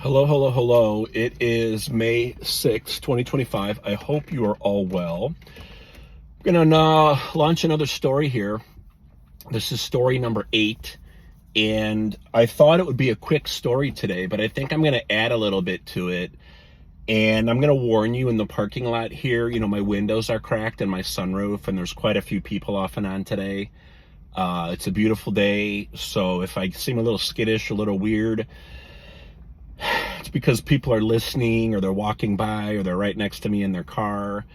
Hello, hello, hello. It is May 6th, 2025. I hope you are all well. I'm going to launch another story here. This is story number 8. And I thought it would be a quick story today, but I think I'm going to add a little bit to it. And I'm going to warn you, in the parking lot here, my windows are cracked and my sunroof, and there's quite a few people off and on today. It's a beautiful day, so if I seem a little skittish, a little weird, it's because people are listening, or they're walking by, or they're right next to me in their car.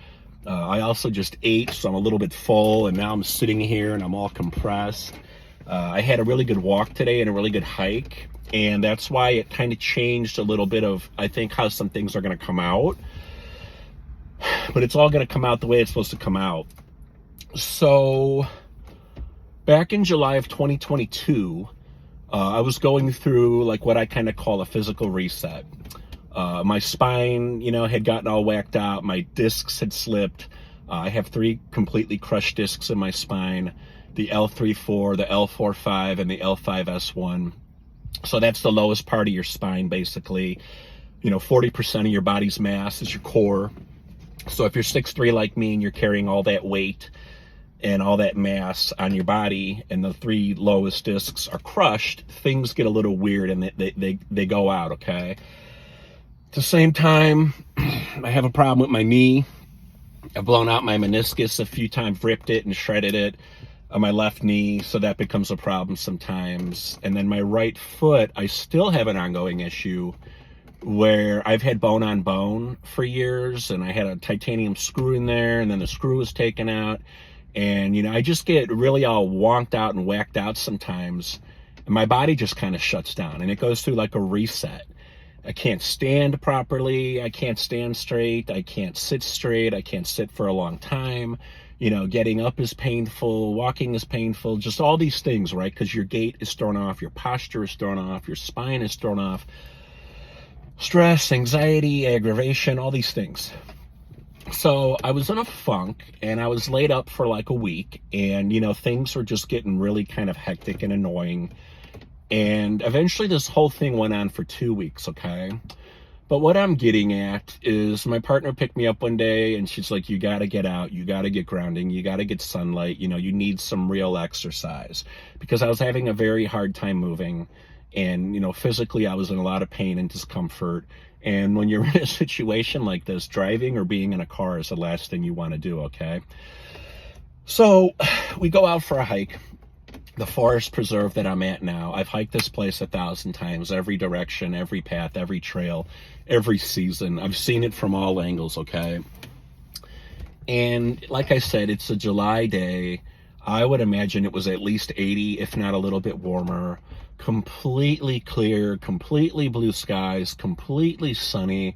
I also just ate, so I'm a little bit full, and now I'm sitting here and I'm all compressed. I had a really good walk today and a really good hike, and that's why it kind of changed a little bit of, I think, how some things are going to come out. But it's all going to come out the way it's supposed to come out. So, back in July of 2022, I was going through like what I kind of call a physical reset. My spine, had gotten all whacked out. My discs had slipped. I have 3 completely crushed discs in my spine: the L3-4, the L4-5, and the L5-S1. So that's the lowest part of your spine, basically. 40% of your body's mass is your core. So if you're 6'3" like me and you're carrying all that weight and all that mass on your body, and the 3 lowest discs are crushed, things get a little weird and they go out, okay? At the same time, I have a problem with my knee. I've blown out my meniscus a few times, ripped it and shredded it on my left knee, so that becomes a problem sometimes. And then my right foot, I still have an ongoing issue where I've had bone on bone for years, and I had a titanium screw in there, and then the screw was taken out. And, I just get really all wonked out and whacked out sometimes. And my body just kind of shuts down, and it goes through like a reset. I can't stand properly. I can't stand straight. I can't sit straight. I can't sit for a long time. Getting up is painful. Walking is painful. Just all these things, right? Because your gait is thrown off. Your posture is thrown off. Your spine is thrown off. Stress, anxiety, aggravation, all these things. So I was in a funk, and I was laid up for like a week, and things were just getting really kind of hectic and annoying. And eventually this whole thing went on for 2 weeks, okay? But what I'm getting at is, my partner picked me up one day and she's like, you got to get out, you got to get grounding, you got to get sunlight, you need some real exercise. Because I was having a very hard time moving, and physically I was in a lot of pain and discomfort. And when you're in a situation like this, driving or being in a car is the last thing you want to do, okay? So we go out for a hike. The forest preserve that I'm at now, I've hiked this place 1,000 times, every direction, every path, every trail, every season. I've seen it from all angles, okay? And like I said, it's a July day. I would imagine it was at least 80, if not a little bit warmer. Completely clear, completely blue skies, completely sunny.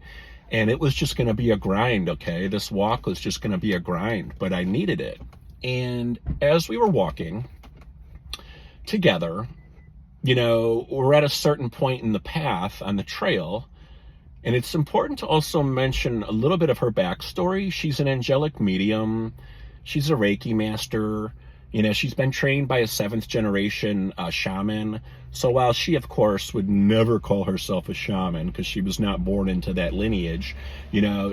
And it was just going to be a grind, okay? This walk was just going to be a grind, but I needed it. And as we were walking together, we're at a certain point in the path on the trail. And it's important to also mention a little bit of her backstory. She's an angelic medium. She's a Reiki master. She's been trained by a 7th generation shaman. So while she, of course, would never call herself a shaman because she was not born into that lineage,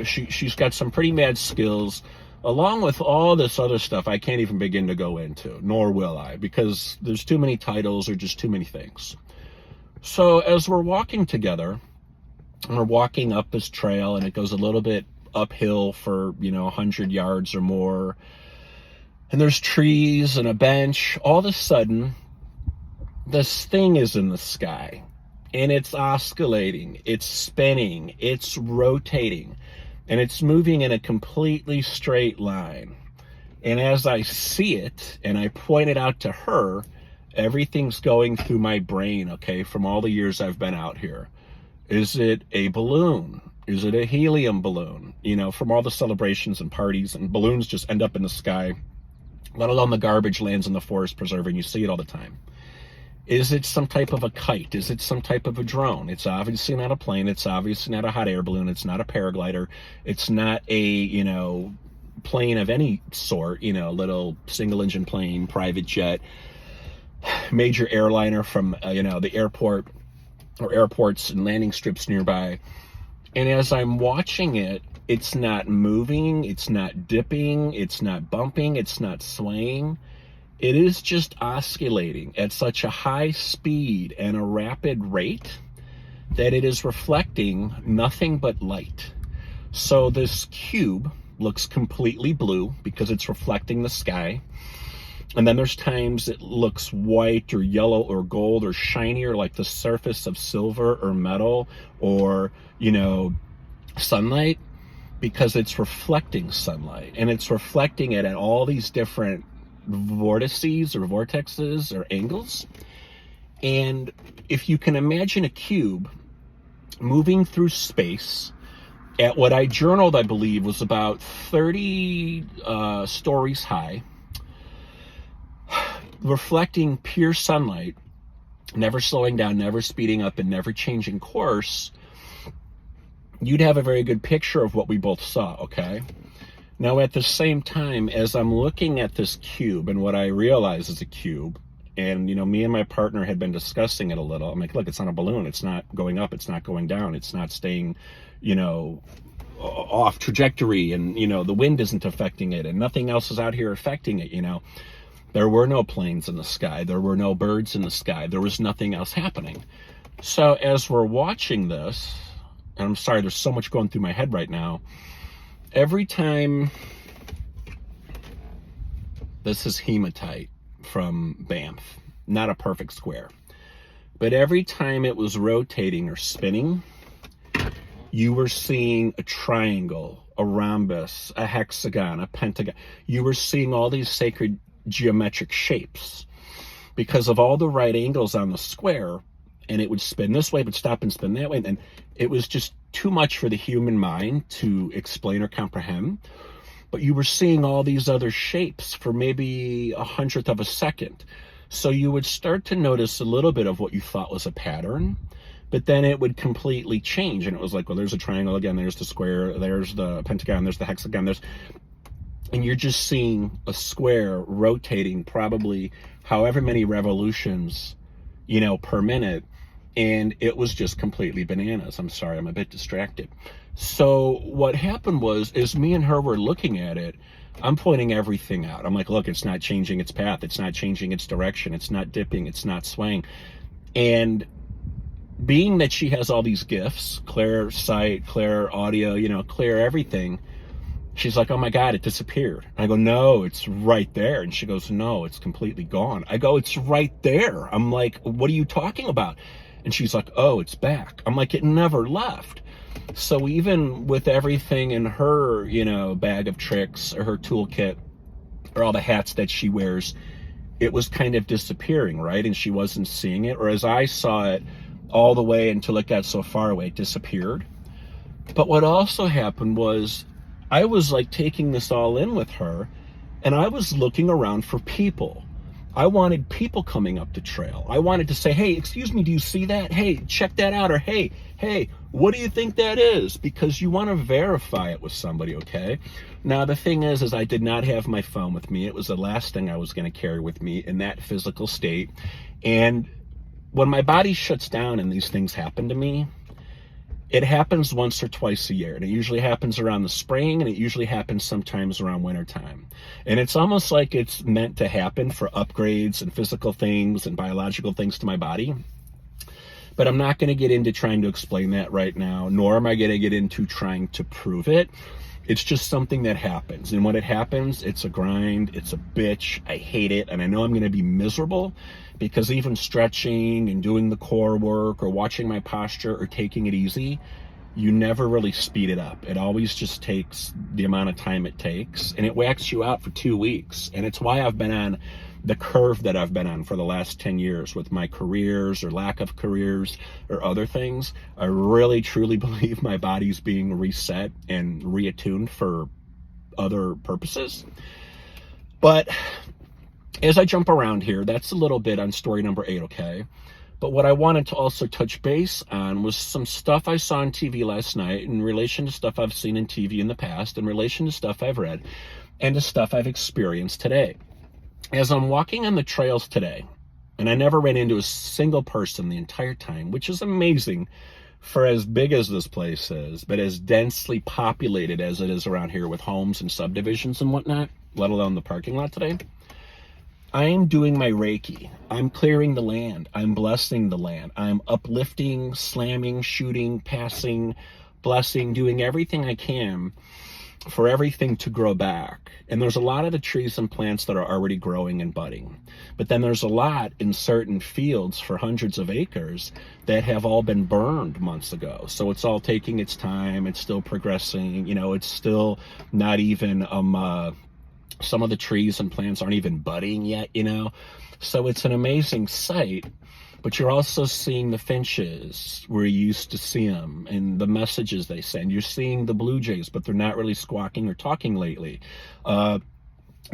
she's got some pretty mad skills, along with all this other stuff I can't even begin to go into, nor will I, because there's too many titles or just too many things. So as we're walking together, and we're walking up this trail, and it goes a little bit uphill for, 100 yards or more, and there's trees and a bench. All of a sudden, this thing is in the sky, and it's oscillating, it's spinning, it's rotating, and it's moving in a completely straight line. And as I see it, and I point it out to her, everything's going through my brain, okay, from all the years I've been out here. Is it a balloon? Is it a helium balloon? From all the celebrations and parties, and balloons just end up in the sky, let alone the garbage lands in the forest preserve, and you see it all the time. Is it some type of a kite? Is it some type of a drone? It's obviously not a plane. It's obviously not a hot air balloon. It's not a paraglider. It's not a, plane of any sort, little single engine plane, private jet, major airliner from, the airport. or airports and landing strips nearby. And as I'm watching it, it's not moving, it's not dipping, it's not bumping, it's not swaying. It is just oscillating at such a high speed and a rapid rate that it is reflecting nothing but light. So this cube looks completely blue because it's reflecting the sky. And then there's times it looks white or yellow or gold or shinier, like the surface of silver or metal or, sunlight, because it's reflecting sunlight. And it's reflecting it at all these different vortices or vortexes or angles. And if you can imagine a cube moving through space at what I journaled, I believe, was about 30 stories high, reflecting pure sunlight, never slowing down, never speeding up, and never changing course, you'd have a very good picture of what we both saw, okay? Now, at the same time, as I'm looking at this cube and what I realize is a cube, and, me and my partner had been discussing it a little. I'm like, look, it's on a balloon. It's not going up. It's not going down. It's not staying, off trajectory. And, the wind isn't affecting it. And nothing else is out here affecting it, There were no planes in the sky. There were no birds in the sky. There was nothing else happening. So as we're watching this, and I'm sorry, there's so much going through my head right now. Every time, this is hematite from Banff, not a perfect square, but every time it was rotating or spinning, you were seeing a triangle, a rhombus, a hexagon, a pentagon. You were seeing all these sacred geometric shapes because of all the right angles on the square, and it would spin this way but stop and spin that way, and it was just too much for the human mind to explain or comprehend. But you were seeing all these other shapes for maybe 1/100th of a second. So you would start to notice a little bit of what you thought was a pattern, but then it would completely change. And it was like, well, there's a triangle again, there's the square, there's the pentagon, there's the hexagon, and you're just seeing a square rotating probably however many revolutions, per minute. And it was just completely bananas. I'm sorry, I'm a bit distracted. So what happened was, as me and her were looking at it, I'm pointing everything out. I'm like, look, it's not changing its path. It's not changing its direction. It's not dipping. It's not swaying. And being that she has all these gifts, clear sight, clear audio, clear everything, she's like, oh my God, it disappeared. And I go, no, it's right there. And she goes, no, it's completely gone. I go, it's right there. I'm like, what are you talking about? And she's like, oh, it's back. I'm like, it never left. So even with everything in her, bag of tricks or her toolkit or all the hats that she wears, it was kind of disappearing, right? And she wasn't seeing it. Or as I saw it all the way until it got so far away, it disappeared. But what also happened was I was like taking this all in with her, and I was looking around for people. I wanted people coming up the trail. I wanted to say, hey, excuse me, do you see that? Hey, check that out. Or hey, what do you think that is? Because you want to verify it with somebody, okay? Now, the thing is I did not have my phone with me. It was the last thing I was going to carry with me in that physical state. And when my body shuts down and these things happen to me, it happens once or twice a year, and it usually happens around the spring, and it usually happens sometimes around wintertime. And it's almost like it's meant to happen for upgrades and physical things and biological things to my body. But I'm not going to get into trying to explain that right now, nor am I going to get into trying to prove it. It's just something that happens. And when it happens, it's a grind, it's a bitch, I hate it, and I know I'm going to be miserable, because even stretching and doing the core work or watching my posture or taking it easy, you never really speed it up. It always just takes the amount of time it takes, and it whacks you out for 2 weeks. And it's why I've been on the curve that I've been on for the last 10 years with my careers or lack of careers or other things. I really, truly believe my body's being reset and reattuned for other purposes. But as I jump around here, that's a little bit on story number 8, okay? But what I wanted to also touch base on was some stuff I saw on TV last night in relation to stuff I've seen in TV in the past, in relation to stuff I've read, and to stuff I've experienced today. As I'm walking on the trails today, And I never ran into a single person the entire time, which is amazing for as big as this place is, but as densely populated as it is around here with homes and subdivisions and whatnot, let alone the parking lot today. I'm doing my Reiki. I'm clearing the land. I'm blessing the land. I'm uplifting, slamming, shooting, passing, blessing, doing everything I can for everything to grow back. And there's a lot of the trees and plants that are already growing and budding. But then there's a lot in certain fields for hundreds of acres that have all been burned months ago. So it's all taking its time. It's still progressing. You know, it's still not even, some of the trees and plants aren't even budding yet, you know. So it's an amazing sight. But you're also seeing the finches where you used to see them and the messages they send. You're seeing the blue jays, but they're not really squawking or talking lately. I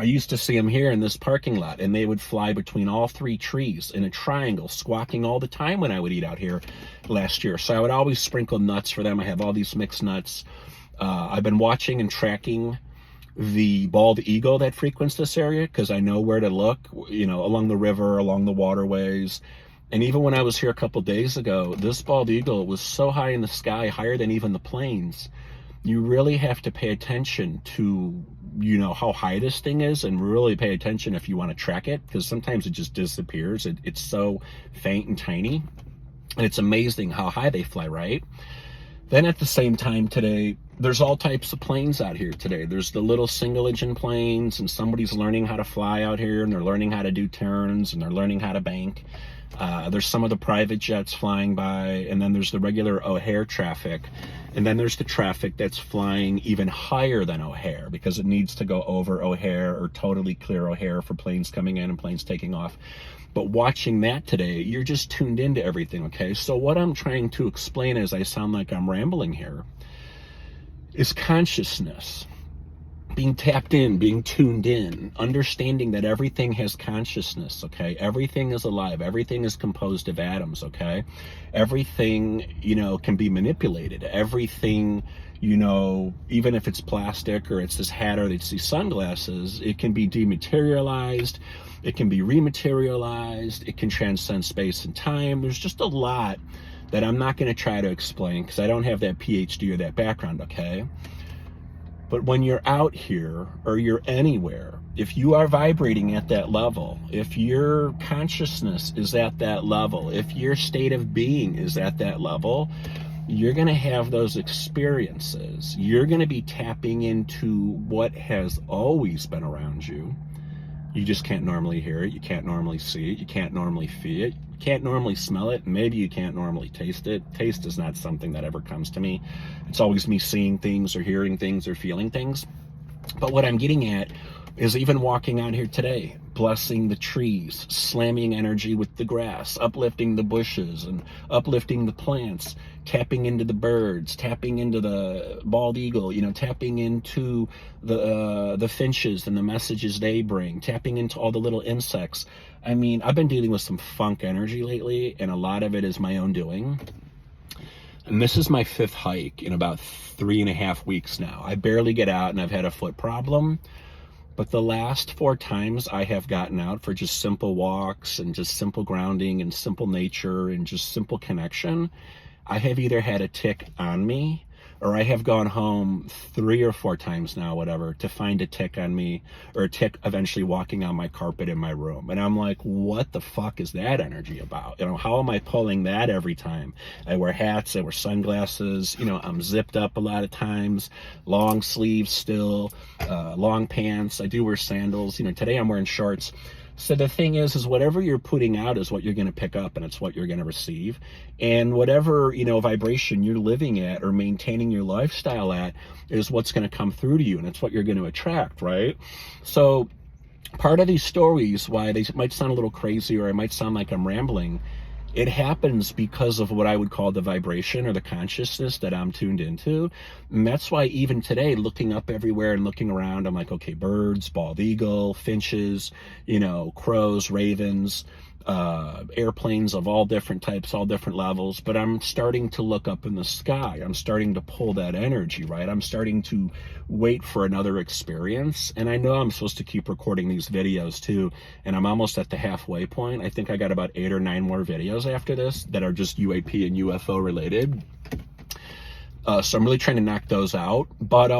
used to see them here in this parking lot, and they would fly between all three trees in a triangle, squawking all the time when I would eat out here last year. So I would always sprinkle nuts for them. I have all these mixed nuts. I've been watching and tracking the bald eagle that frequents this area because I know where to look, you know, along the river, along the waterways. And even when I was here a couple days ago, this bald eagle was so high in the sky, higher than even the planes. You really have to pay attention to, you know, how high this thing is, and really pay attention if you want to track it, because sometimes it just disappears. It's so faint and tiny. And it's amazing how high they fly, right? Then at the same time today, there's all types of planes out here today. There's the little single engine planes, and somebody's learning how to fly out here, and they're learning how to do turns, and they're learning how to bank. There's some of the private jets flying by, and then there's the regular O'Hare traffic. And then there's the traffic that's flying even higher than O'Hare because it needs to go over O'Hare or totally clear O'Hare for planes coming in and planes taking off. But watching that today, you're just tuned into everything, okay? So what I'm trying to explain, as I sound like I'm rambling here, is consciousness. Being tapped in, being tuned in, understanding that everything has consciousness, okay? Everything is alive. Everything is composed of atoms, okay? Everything, you know, can be manipulated. Everything, you know, even if it's plastic or it's this hat or it's these sunglasses, it can be dematerialized. It can be rematerialized. It can transcend space and time. There's just a lot that I'm not going to try to explain because I don't have that PhD or that background, okay? But when you're out here or you're anywhere, if you are vibrating at that level, if your consciousness is at that level, if your state of being is at that level, you're going to have those experiences. You're going to be tapping into what has always been around you. You just can't normally hear it. You can't normally see it. You can't normally feel it. You can't normally smell it. Maybe you can't normally taste it. Taste is not something that ever comes to me. It's always me seeing things or hearing things or feeling things. But what I'm getting at is even walking out here today, blessing the trees, slamming energy with the grass, uplifting the bushes and uplifting the plants, tapping into the birds, tapping into the bald eagle, you know, tapping into the finches and the messages they bring, tapping into all the little insects. I mean, I've been dealing with some funk energy lately, and a lot of it is my own doing. And this is my 5th hike in about 3.5 weeks now. I barely get out, and I've had a foot problem. But the last 4 times I have gotten out for just simple walks and just simple grounding and simple nature and just simple connection, I have either had a tick on me or I have gone home 3 or 4 times now, whatever, to find a tick on me or a tick eventually walking on my carpet in my room. And I'm like, what the fuck is that energy about? You know, how am I pulling that every time? I wear hats, I wear sunglasses, you know, I'm zipped up a lot of times, long sleeves still, long pants. I do wear sandals. You know, today I'm wearing shorts. So the thing is whatever you're putting out is what you're going to pick up, and it's what you're going to receive. And whatever, you know, vibration you're living at or maintaining your lifestyle at is what's going to come through to you, and it's what you're going to attract, right? So part of these stories, why they might sound a little crazy or I might sound like I'm rambling, it happens because of what I would call the vibration or the consciousness that I'm tuned into. And that's why even today, looking up everywhere and looking around, I'm like, okay, birds, bald eagle, finches, you know, crows, ravens, airplanes of all different types, all different levels, but I'm starting to look up in the sky. I'm starting to pull that energy, right? I'm starting to wait for another experience. And I know I'm supposed to keep recording these videos too, and I'm almost at the halfway point. I think I got about 8 or 9 more videos after this that are just UAP and UFO related. So I'm really trying to knock those out. But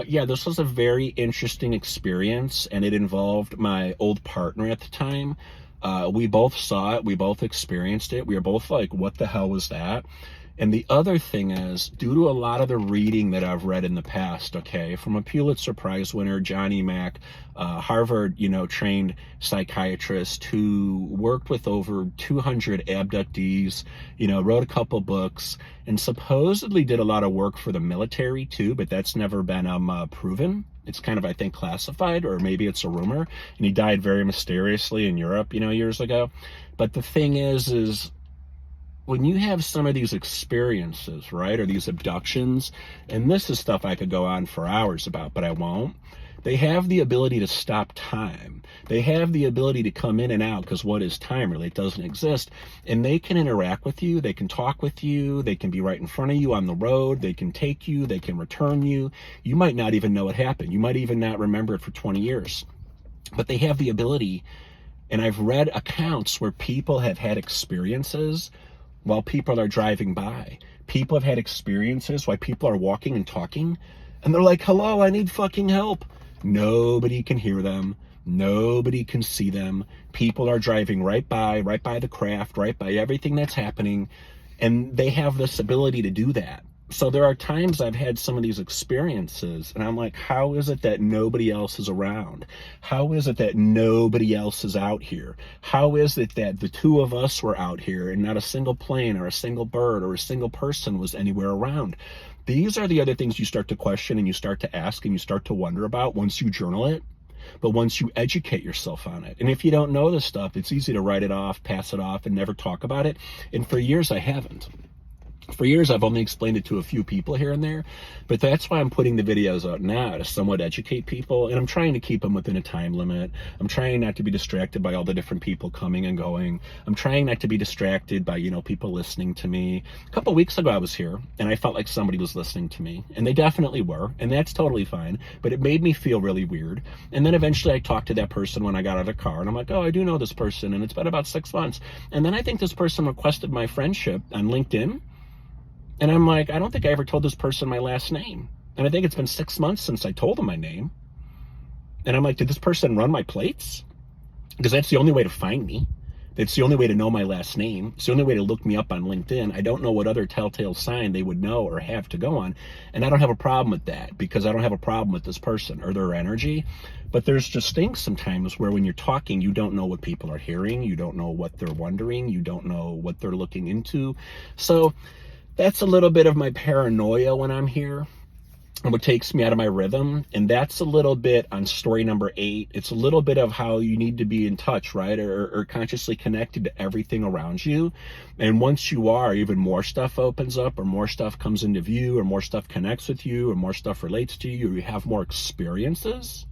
yeah, this was a very interesting experience, and it involved my old partner at the time. We both saw it. We both experienced it. We were both like, what the hell was that? And the other thing is, due to a lot of the reading that I've read in the past, okay, from a Pulitzer Prize winner, Johnny Mack, Harvard, trained psychiatrist who worked with over 200 abductees, wrote a couple books, and supposedly did a lot of work for the military too, but that's never been proven. It's kind of, I think, classified, or maybe it's a rumor. And he died very mysteriously in Europe, years ago. But the thing is when you have some of these experiences, right, or these abductions, and this is stuff I could go on for hours about, but I won't. They have the ability to stop time. They have the ability to come in and out, because what is time really? It doesn't exist. And they can interact with you. They can talk with you. They can be right in front of you on the road. They can take you. They can return you. You might not even know it happened. You might even not remember it for 20 years. But they have the ability, and I've read accounts where people have had experiences while people are driving by. People have had experiences while people are walking and talking, and they're like, hello, I need fucking help. Nobody can hear them. Nobody can see them. People are driving right by the craft, right by everything that's happening, and they have this ability to do that. So there are times I've had some of these experiences, and I'm like, how is it that nobody else is around? How is it that nobody else is out here? How is it that the two of us were out here and not a single plane or a single bird or a single person was anywhere around? These are the other things you start to question and you start to ask and you start to wonder about once you journal it, but once you educate yourself on it. And if you don't know this stuff, it's easy to write it off, pass it off, and never talk about it. And for years, I haven't. For years, I've only explained it to a few people here and there, but that's why I'm putting the videos out now, to somewhat educate people, and I'm trying to keep them within a time limit. I'm trying not to be distracted by all the different people coming and going. I'm trying not to be distracted by, people listening to me. A couple weeks ago, I was here, and I felt like somebody was listening to me, and they definitely were, and that's totally fine, but it made me feel really weird. And then eventually, I talked to that person when I got out of the car, and I'm like, oh, I do know this person, and it's been about 6 months. And then I think this person requested my friendship on LinkedIn. And I'm like, I don't think I ever told this person my last name. And I think it's been 6 months since I told them my name. And I'm like, did this person run my plates? Because that's the only way to find me. That's the only way to know my last name. It's the only way to look me up on LinkedIn. I don't know what other telltale sign they would know or have to go on. And I don't have a problem with that, because I don't have a problem with this person or their energy. But there's just things sometimes where when you're talking, you don't know what people are hearing. You don't know what they're wondering. You don't know what they're looking into. So that's a little bit of my paranoia when I'm here, and what takes me out of my rhythm. And that's a little bit on story number 8. It's a little bit of how you need to be in touch, right? Or consciously connected to everything around you. And once you are, even more stuff opens up, or more stuff comes into view, or more stuff connects with you, or more stuff relates to you, or you have more experiences.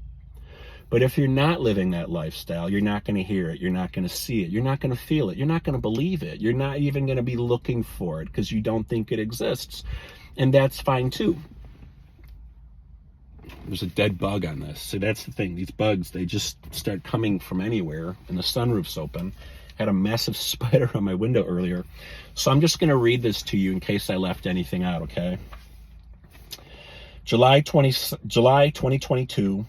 But if you're not living that lifestyle, you're not going to hear it. You're not going to see it. You're not going to feel it. You're not going to believe it. You're not even going to be looking for it because you don't think it exists. And that's fine too. There's a dead bug on this. See, that's the thing. These bugs, they just start coming from anywhere, and the sunroof's open. Had a massive spider on my window earlier. So I'm just going to read this to you in case I left anything out, okay? July 2022.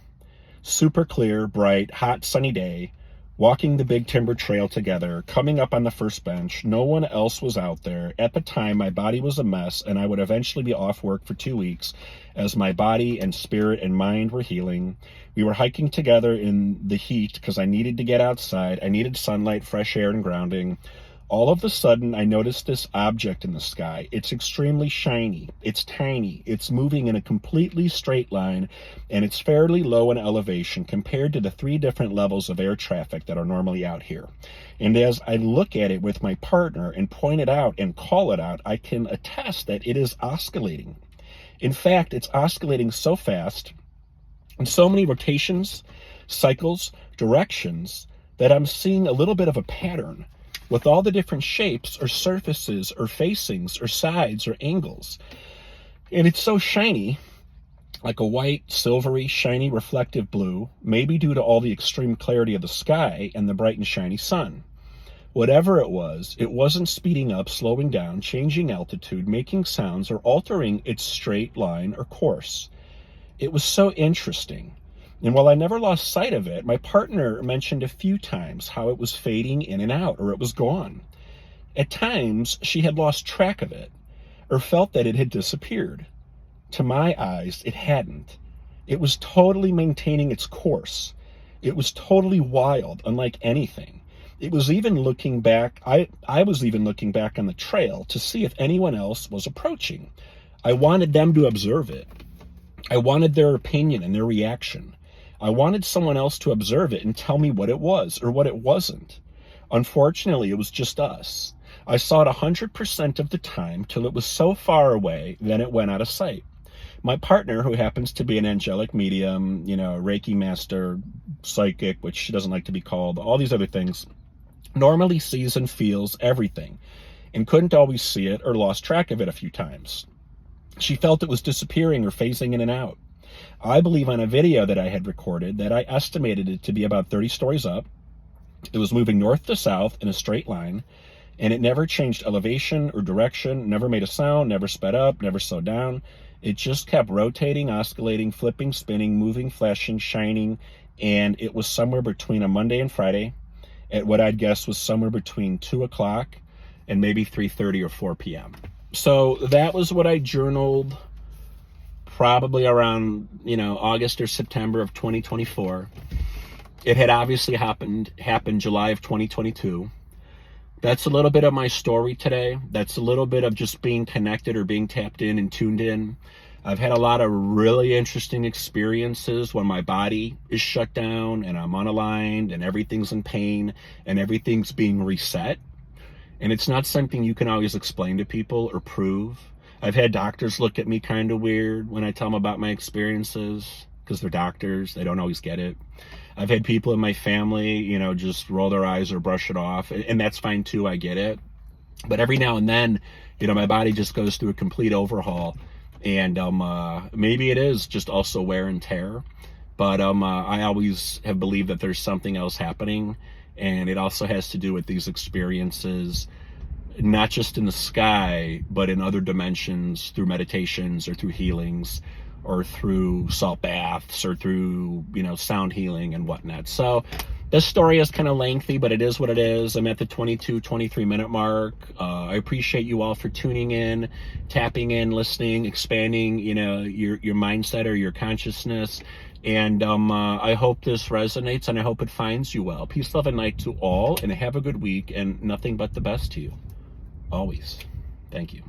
Super clear, bright, hot, sunny day, walking the big timber trail together, coming up on the first bench. No one else was out there. At the time, my body was a mess, and I would eventually be off work for 2 weeks as my body and spirit and mind were healing. We were hiking together in the heat because I needed to get outside. I needed sunlight, fresh air, and grounding. All of a sudden, I noticed this object in the sky. It's extremely shiny. It's tiny. It's moving in a completely straight line, and it's fairly low in elevation compared to the 3 different levels of air traffic that are normally out here. And as I look at it with my partner and point it out and call it out, I can attest that it is oscillating. In fact, it's oscillating so fast, in so many rotations, cycles, directions, that I'm seeing a little bit of a pattern. with all the different shapes or surfaces or facings or sides or angles. And it's so shiny, like a white, silvery, shiny, reflective blue, maybe due to all the extreme clarity of the sky and the bright and shiny sun. Whatever it wasn't speeding up, slowing down, changing altitude, making sounds, or altering its straight line or course. It was so interesting. And while I never lost sight of it, my partner mentioned a few times how it was fading in and out, or it was gone. At times, she had lost track of it, or felt that it had disappeared. To my eyes, it hadn't. It was totally maintaining its course. It was totally wild, unlike anything. It was even looking back, I was even looking back on the trail to see if anyone else was approaching. I wanted them to observe it. I wanted their opinion and their reaction. I wanted someone else to observe it and tell me what it was or what it wasn't. Unfortunately, it was just us. I saw it 100% of the time till it was so far away, then it went out of sight. My partner, who happens to be an angelic medium, Reiki master, psychic, which she doesn't like to be called, all these other things, normally sees and feels everything and couldn't always see it or lost track of it a few times. She felt it was disappearing or phasing in and out. I believe on a video that I had recorded that I estimated it to be about 30 stories up. It was moving north to south in a straight line, and it never changed elevation or direction, never made a sound, never sped up, never slowed down. It just kept rotating, oscillating, flipping, spinning, moving, flashing, shining, and it was somewhere between a Monday and Friday at what I'd guess was somewhere between 2 o'clock and maybe 3:30 or 4 p.m. So that was what I journaled probably around, August or September of 2024. It had obviously happened July of 2022. That's a little bit of my story today. That's a little bit of just being connected or being tapped in and tuned in. I've had a lot of really interesting experiences when my body is shut down and I'm unaligned and everything's in pain and everything's being reset. And it's not something you can always explain to people or prove. I've had doctors look at me kind of weird when I tell them about my experiences because they're doctors. They don't always get it. I've had people in my family, just roll their eyes or brush it off. And that's fine too. I get it. But every now and then, my body just goes through a complete overhaul. And maybe it is just also wear and tear. But I always have believed that there's something else happening. And it also has to do with these experiences, not just in the sky, but in other dimensions through meditations or through healings or through salt baths or through, sound healing and whatnot. So this story is kind of lengthy, but it is what it is. I'm at the 23 minute mark. I appreciate you all for tuning in, tapping in, listening, expanding, your mindset or your consciousness. And I hope this resonates and I hope it finds you well. Peace, love, and light to all, and have a good week and nothing but the best to you. Always. Thank you.